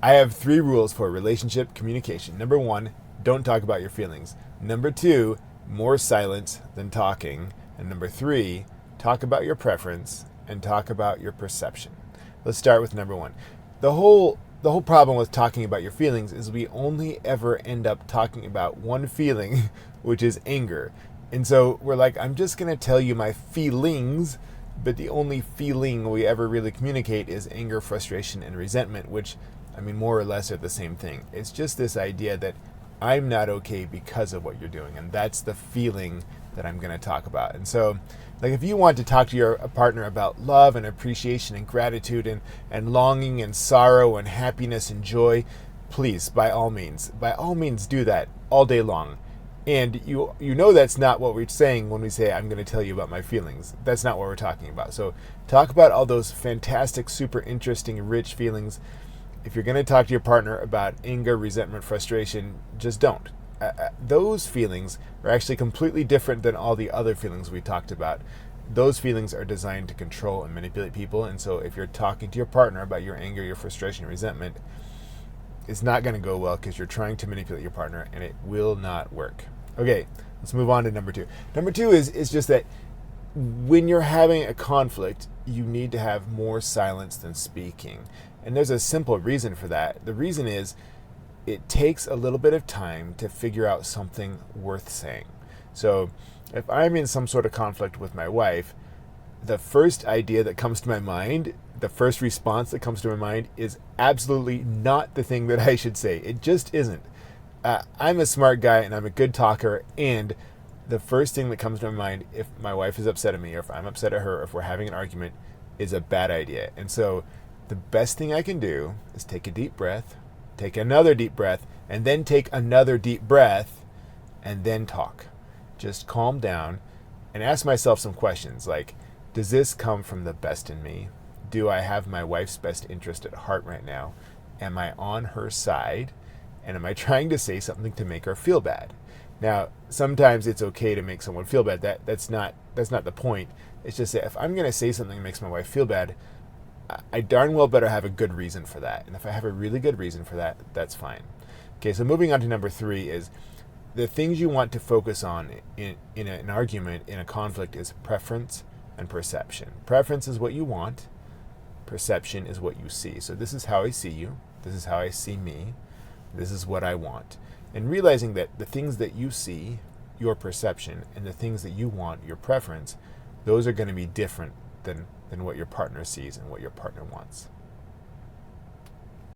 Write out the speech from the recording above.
I have 3 rules for relationship communication. Number 1, don't talk about your feelings. Number 2, more silence than talking. And number 3, talk about your preference and talk about your perception. Let's start with number 1. The whole problem with talking about your feelings is we only ever end up talking about one feeling, which is anger. And so we're like, I'm just going to tell you my feelings, but the only feeling we ever really communicate is anger, frustration, and resentment, which, I mean, more or less are the same thing. It's just this idea that I'm not okay because of what you're doing, and that's the feeling that I'm going to talk about. And so, like, if you want to talk to your partner about love and appreciation and gratitude and longing and sorrow and happiness and joy, please, by all means do that all day long. And you know that's not what we're saying when we say, I'm going to tell you about my feelings. That's not what we're talking about. So talk about all those fantastic, super interesting, rich feelings. If you're going to talk to your partner about anger, resentment, frustration, just don't. Those feelings are actually completely different than all the other feelings we talked about. Those feelings are designed to control and manipulate people. And so if you're talking to your partner about your anger, your frustration, resentment, it's not going to go well because you're trying to manipulate your partner and it will not work. Okay, let's move on to number 2. Number 2 is just that when you're having a conflict, you need to have more silence than speaking. And there's a simple reason for that. The reason is it takes a little bit of time to figure out something worth saying. So if I'm in some sort of conflict with my wife, the first idea that comes to my mind, the first response that comes to my mind is absolutely not the thing that I should say. It just isn't. I'm a smart guy and I'm a good talker, and the first thing that comes to my mind if my wife is upset at me or if I'm upset at her or if we're having an argument is a bad idea. And so the best thing I can do is take a deep breath, take another deep breath, and then take another deep breath, and then talk. Just calm down and ask myself some questions like, does this come from the best in me? Do I have my wife's best interest at heart right now? Am I on her side? And am I trying to say something to make her feel bad? Now, sometimes it's okay to make someone feel bad. That's not the point. It's just that if I'm going to say something that makes my wife feel bad, I darn well better have a good reason for that. And if I have a really good reason for that, that's fine. Okay, so moving on to number 3 is the things you want to focus on in an argument, in a conflict, is preference and perception. Preference is what you want. Perception is what you see. So this is how I see you. This is how I see me. This is what I want. And realizing that the things that you see, your perception, and the things that you want, your preference, those are going to be different than what your partner sees and what your partner wants.